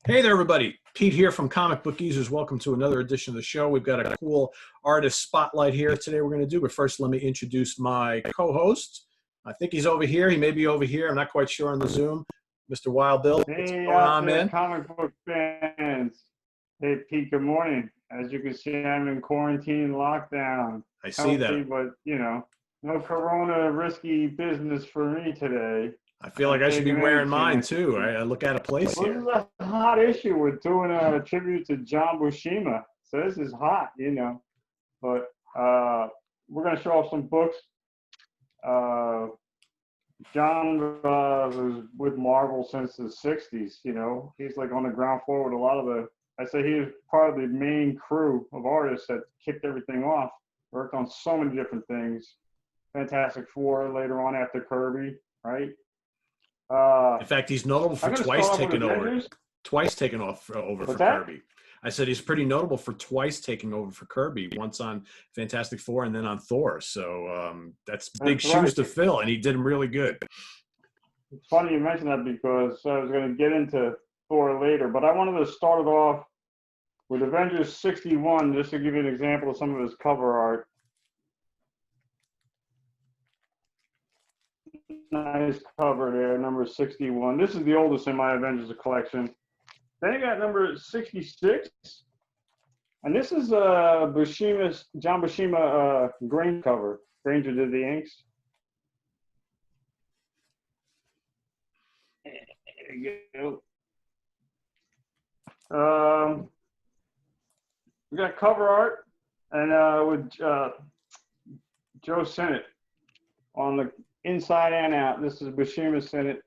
Hey there, everybody. Pete here from Comic Book Geezers. Welcome to another edition of the show. We've got a cool artist spotlight here today we're going to do. But first, let me introduce my co-host. I think he's over here. He may be over here. I'm not quite sure on the Zoom. Mr. Wild Bill, what's Hey, going on, man? comic book fans. Hey, Pete, good morning. As you can see, I'm in quarantine lockdown. I see Healthy, that. but, no corona risky business for me today. I feel like I should be wearing mine, too. I look out of place Well, here. this is a hot issue. We're doing a tribute to John Buscema. So this is hot, But we're going to show off some books. John was with Marvel since the 60s, He's like on the ground floor with a lot of I'd say he was part of the main crew of artists that kicked everything off. Worked on so many different things. Fantastic Four later on after Kirby, right? In fact, he's notable for twice taking over for Kirby. I said he's pretty notable for twice taking over for Kirby, once on Fantastic Four and then on Thor. So that's big shoes to fill, and he did them really good. It's funny you mentioned that because I was going to get into Thor later, but I wanted to start it off with Avengers 61, just to give you an example of some of his cover art. Nice cover there, number 61. This is the oldest in my Avengers collection. Then you got number 66, and this is John Buscema Granger cover. Granger did the inks. There you go. We got cover art, and with Joe Sennett on the inside and out. This is Buscema Sennett.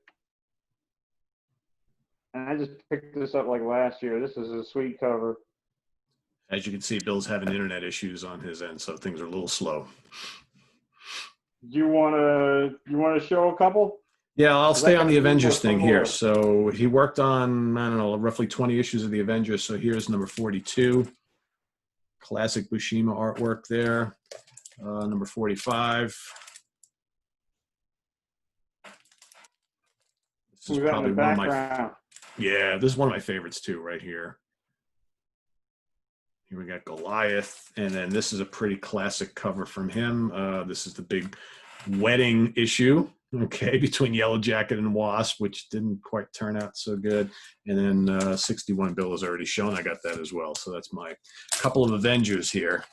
And I just picked this up like last year. This is a sweet cover. As you can see, Bill's having internet issues on his end, so things are a little slow. You wanna show a couple? Yeah, I'll stay on the Avengers thing here. So he worked on, I don't know, roughly 20 issues of the Avengers. So here's number 42. Classic Buscema artwork there. Number 45. This is probably one of my. Yeah, this is one of my favorites too, right here. Here we got Goliath, and then this is a pretty classic cover from him. This is the big wedding issue, okay, between Yellow Jacket and Wasp, which didn't quite turn out so good. And then 61 Bill is already shown. I got that as well. So that's my couple of Avengers here.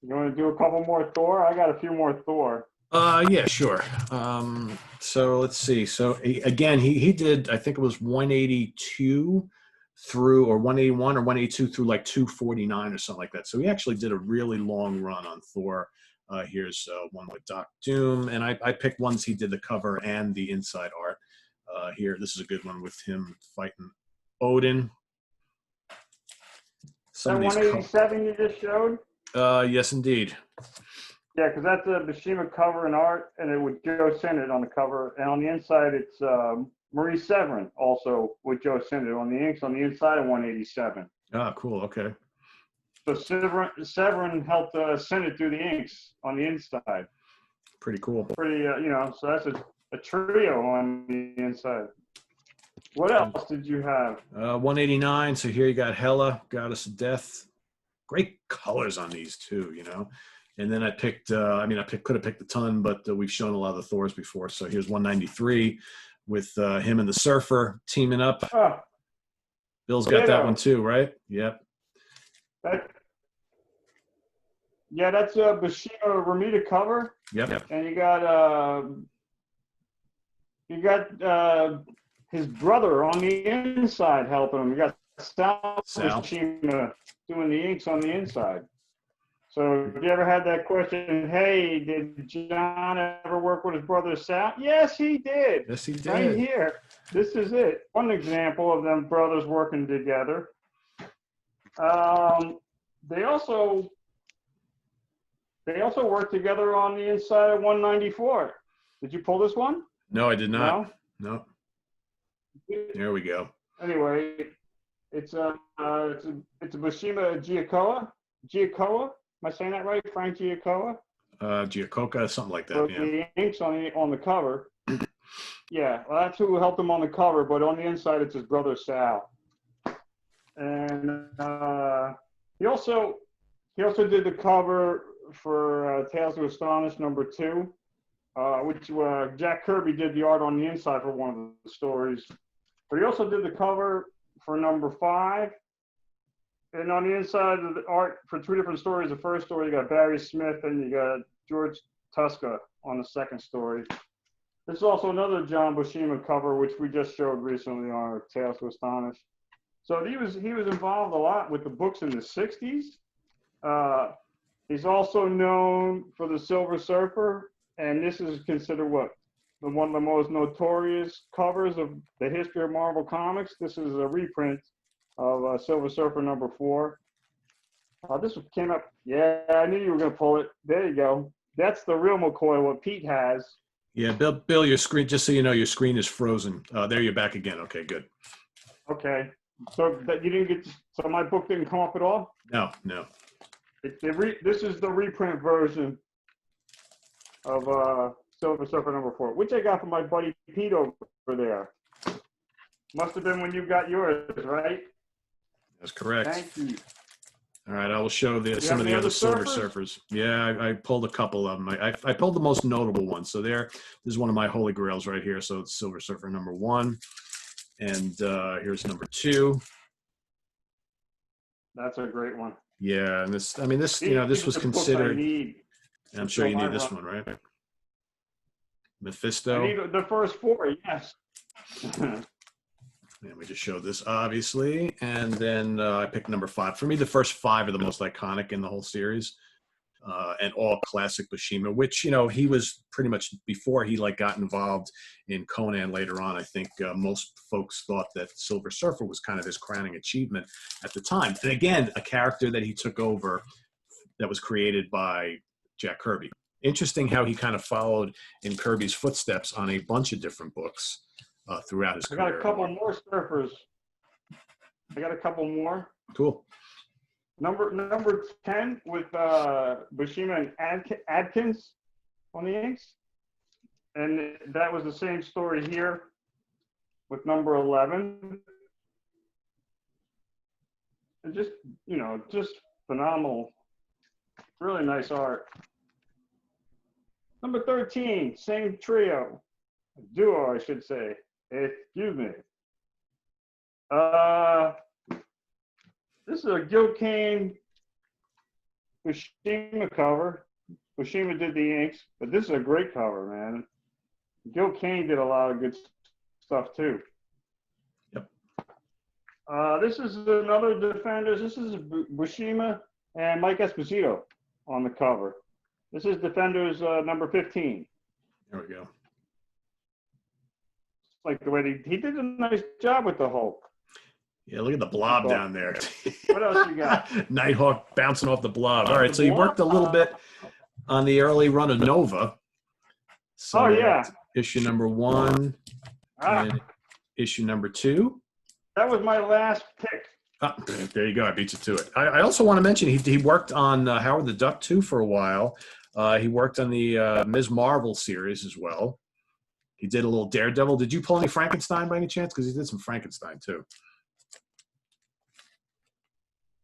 You want to do a couple more Thor? I got a few more Thor. Yeah, sure. So let's see. So again, he did, I think it was 182 through, or 181 or 182 through like 249 or something like that. So he actually did a really long run on Thor. Here's one with Doc Doom, and I picked ones he did the cover and the inside art. Here, this is a good one with him fighting Odin. Some that 187 you just showed? Yes, indeed. Yeah, because that's a Buscema cover and art, and it would Joe Sennett on the cover, and on the inside it's Marie Severin, also with Joe Sennett on the inks on the inside of 187. Ah, cool. Okay. So Severin helped Sennett do the inks on the inside. Pretty cool. Pretty, so that's a trio on the inside. What else did you have? 189. So here you got Hela, Goddess of Death. Great colors on these too, And then I picked, could have picked a ton, but we've shown a lot of the Thors before. So here's 193 with him and the Surfer teaming up. Oh, Bill's got that one too, right? Yep. That's a Buscema Ramita cover. Yep. And you got his brother on the inside helping him. You got Sal Buscema doing the inks on the inside. So have you ever had that question, hey, did John ever work with his brother Sal? Yes, he did. Yes, he did. Right here. This is it. One example of them brothers working together. They also worked together on the inside of 194. Did you pull this one? No, I did not. No. There we go. Anyway, it's a Buscema Giacoa. Am I saying that right? Frank Giacoa? Giacoca, something like that. So yeah. the inks on the cover. Yeah, well, that's who helped him on the cover, but on the inside it's his brother Sal. And he also did the cover for Tales to Astonish #2, which Jack Kirby did the art on the inside for one of the stories. But he also did the cover for #5. And on the inside of the art for 2 different stories, the first story you got Barry Smith and you got George Tuska on the second story. This is also another John Buscema cover, which we just showed recently on our Tales to Astonish. So he was involved a lot with the books in the 60s. He's also known for the Silver Surfer, and this is considered one of the most notorious covers of the history of Marvel Comics. This is a reprint of Silver Surfer #4. This came up. Yeah, I knew you were going to pull it. There you go. That's the real McCoy, what Pete has. Yeah, Bill, your screen, just so you know, your screen is frozen. There, you're back again. Okay, good. Okay. So that you didn't get, so my book didn't come up at all? No. This is the reprint version of Silver Surfer #4, which I got from my buddy Pete over there. Must have been when you got yours, right? That's correct. Thank you. All right, I will show some of the other Silver Surfers. Yeah, I pulled a couple of them. I pulled the most notable ones. So this is one of my holy grails right here. So it's Silver Surfer #1, and here's #2. That's a great one. Yeah, and this was considered. I'm sure you need this one, right? Mephisto. I need the first 4, yes. And we just showed this, obviously. And then I picked #5. For me, the first 5 are the most iconic in the whole series. And all classic Buscema, which, he was pretty much, before he got involved in Conan later on, I think most folks thought that Silver Surfer was kind of his crowning achievement at the time. And again, a character that he took over that was created by Jack Kirby. Interesting how he kind of followed in Kirby's footsteps on a bunch of different books throughout his career. I got a couple more surfers. I got a couple more. Cool. Number 10 with Buscema and Adkins on the inks. And that was the same story here with #11. And just phenomenal. Really nice art. #13, same trio. Duo, I should say. Excuse me. This is a Gil Kane Buscema cover. Buscema did the inks, but this is a great cover, man. Gil Kane did a lot of good stuff too. Yep. This is another Defenders. This is Buscema and Mike Esposito on the cover. This is Defenders #15. There we go. Like the way he did a nice job with the Hulk. Yeah, look at the blob down there. What else you got? Nighthawk bouncing off the blob. All right, so you worked a little bit on the early run of Nova. So yeah. Issue #1 and issue #2. That was my last pick. There you go. I beat you to it. I also want to mention he worked on Howard the Duck 2 for a while. He worked on the Ms. Marvel series as well. He did a little Daredevil. Did you pull any Frankenstein by any chance? Because he did some Frankenstein too.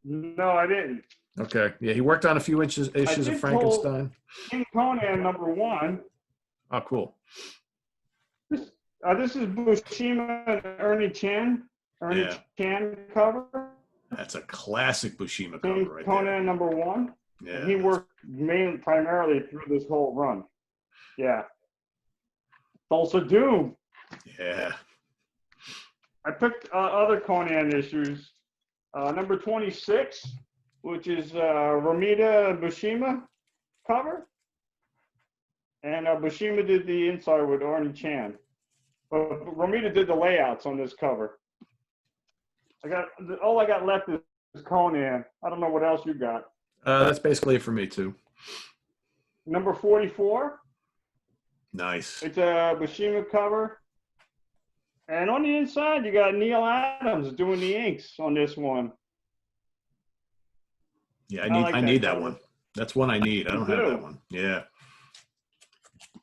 No, I didn't. Okay. Yeah, he worked on a few issues of Frankenstein. King Conan #1. Oh, cool. This is Buscema and Ernie Chan. Chan cover. That's a classic Buscema King cover right Conan there. #1. Yeah. He worked primarily through this whole run. Yeah. Tulsa Doom. Yeah. I picked other Conan issues. #26, which is Romita and Buscema cover. And Buscema did the inside with Arnie Chan. But Romita did the layouts on this cover. All I got left is Conan. I don't know what else you got. That's basically it for me too. #44. Nice. It's a Buscema cover. And on the inside, you got Neil Adams doing the inks on this one. Yeah, I need that one. That's one I need. I don't have that one. Yeah.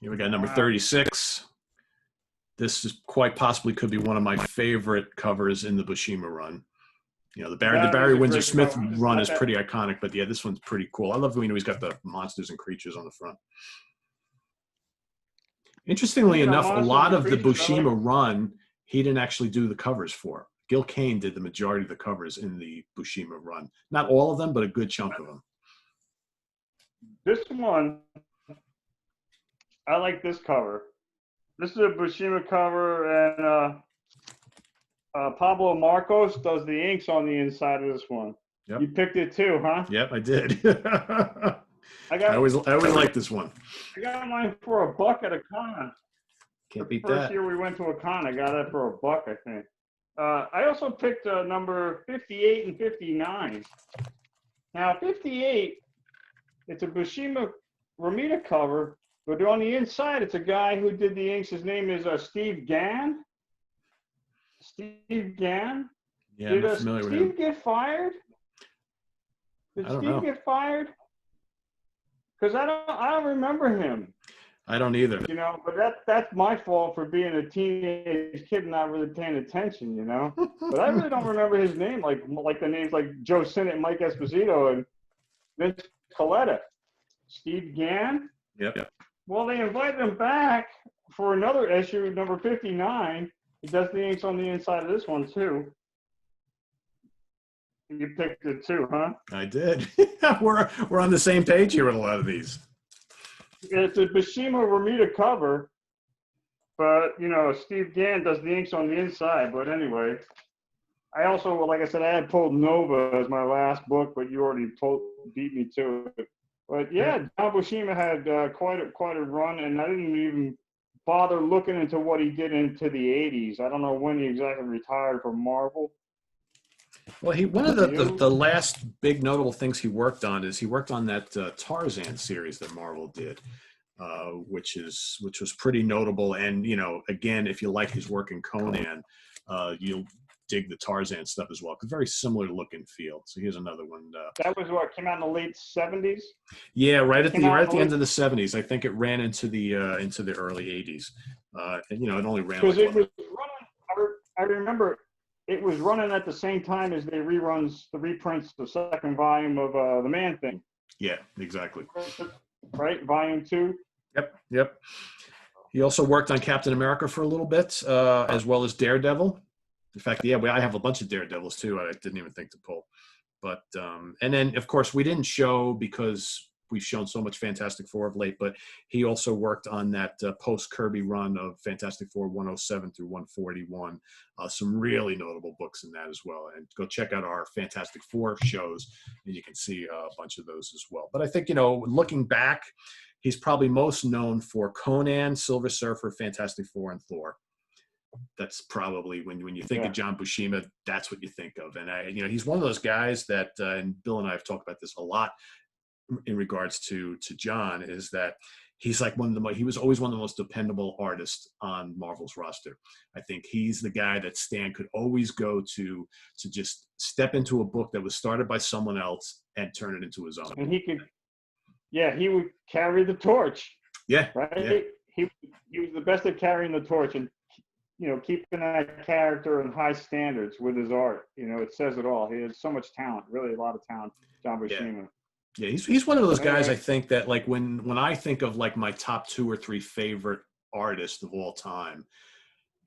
Here we got #36. This is quite possibly could be one of my favorite covers in the Buscema run. You know, the Barry That is a Windsor great Smith cover. It's run got is that. pretty iconic, but yeah, this one's pretty cool. I love the way, you know, he's got the monsters and creatures on the front. Interestingly Speaking of enough, a monsters lot and of the creatures, I like. Buscema run, he didn't actually do the covers for. Gil Kane did the majority of the covers in the Buscema run. Not all of them, but a good chunk of them. This one, I like this cover. This is a Buscema cover, and Pablo Marcos does the inks on the inside of this one. Yep. You picked it too, huh? Yep, I did. I I always like this one. got mine for $1 at a con. Can't The beat first that. year we went to a con, I got it for $1, I think. I also picked number 58 and 59. Now, 58, it's a Buscema Romita cover, but on the inside, it's a guy who did the inks. His name is Steve Gann. Steve Gann. Yeah, I'm not familiar with him. Steve get fired? Did I don't Steve know. get fired? Because I don't remember him. I don't either. You know, but that's my fault for being a teenage kid and not really paying attention, you know. But I really don't remember his name, like the names like Joe Sinnott, Mike Esposito, and Vince Coletta. Steve Gann. Yep. Well, they invited him back for another issue, number 59. He does the inks on the inside of this one too. You picked it too, huh? I did. we're on the same page here with a lot of these. It's a Buscema Romita cover, but you know Steve Gann does the inks on the inside. But anyway, I also, like I said, I had pulled Nova as my last book, but you already beat me to it. But yeah, John Buscema had quite a run, and I didn't even bother looking into what he did into the 80s. I don't know when he exactly retired from Marvel. Well, one of the last big notable things he worked on is he worked on that Tarzan series that Marvel did, which was pretty notable. And you know, again, if you like his work in Conan, you'll dig the Tarzan stuff as well. Because very similar look and feel. So here's another one. That was what came out in the late 70s. Yeah, right at the end of the 70s. I think it ran into the early 80s. And you know, it only ran because it was running. I remember it was running at the same time as the reprints, the second volume of the Man Thing. Yeah, exactly. Right, volume 2. Yep. He also worked on Captain America for a little bit, as well as Daredevil. In fact, yeah, I have a bunch of Daredevils too. I didn't even think to pull. But and then of course we didn't show because we've shown so much Fantastic Four of late, but he also worked on that post Kirby run of Fantastic Four 107 through 141. Some really notable books in that as well. And go check out our Fantastic Four shows, and you can see a bunch of those as well. But I think, you know, looking back, he's probably most known for Conan, Silver Surfer, Fantastic Four, and Thor. That's probably when you think of John Buscema, that's what you think of. And you know, he's one of those guys that, and Bill and I have talked about this a lot in regards to John, is that he's like he was always one of the most dependable artists on Marvel's roster. I think he's the guy that Stan could always go to just step into a book that was started by someone else and turn it into his own. And he would carry the torch. Yeah. Right. Yeah. He was the best at carrying the torch and, you know, keeping that character in high standards with his art. You know, it says it all. He has so much talent, really a lot of talent, John Buscema. Yeah, he's one of those guys, I think, that like when I think of like my top 2 or 3 favorite artists of all time,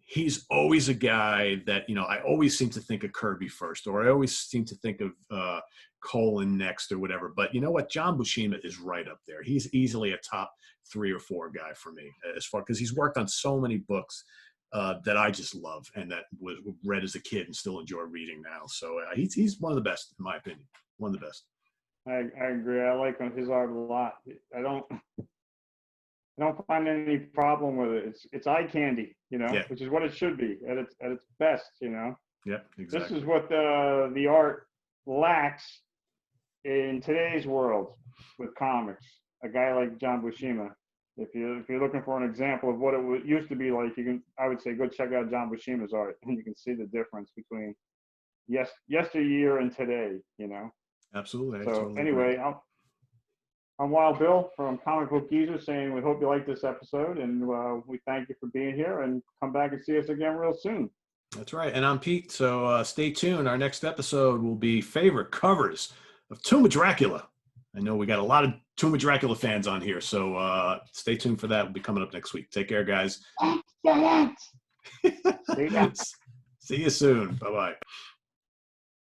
he's always a guy that, you know, I always seem to think of Kirby first, or I always seem to think of Colin next or whatever. But you know what? John Buscema is right up there. He's easily a top 3 or 4 guy for me, as far because he's worked on so many books that I just love and that was read as a kid and still enjoy reading now. So he's one of the best, in my opinion. One of the best. I agree. I like his art a lot. I don't find any problem with it. It's eye candy, you know, which is what it should be at its best, you know. Yep, exactly. This is what the art lacks in today's world with comics. A guy like John Buscema. If you're looking for an example of what it used to be like, I would say go check out John Buscema's art, and you can see the difference between yesteryear and today, you know. Absolutely. So anyway, I'm Wild Bill from Comic Book Geezer saying we hope you like this episode, and we thank you for being here, and come back and see us again real soon. That's right. And I'm Pete. So stay tuned. Our next episode will be favorite covers of Tomb of Dracula. I know we got a lot of Tomb of Dracula fans on here. So stay tuned for that. We'll be coming up next week. Take care, guys. Excellent. See ya. See you soon. Bye-bye.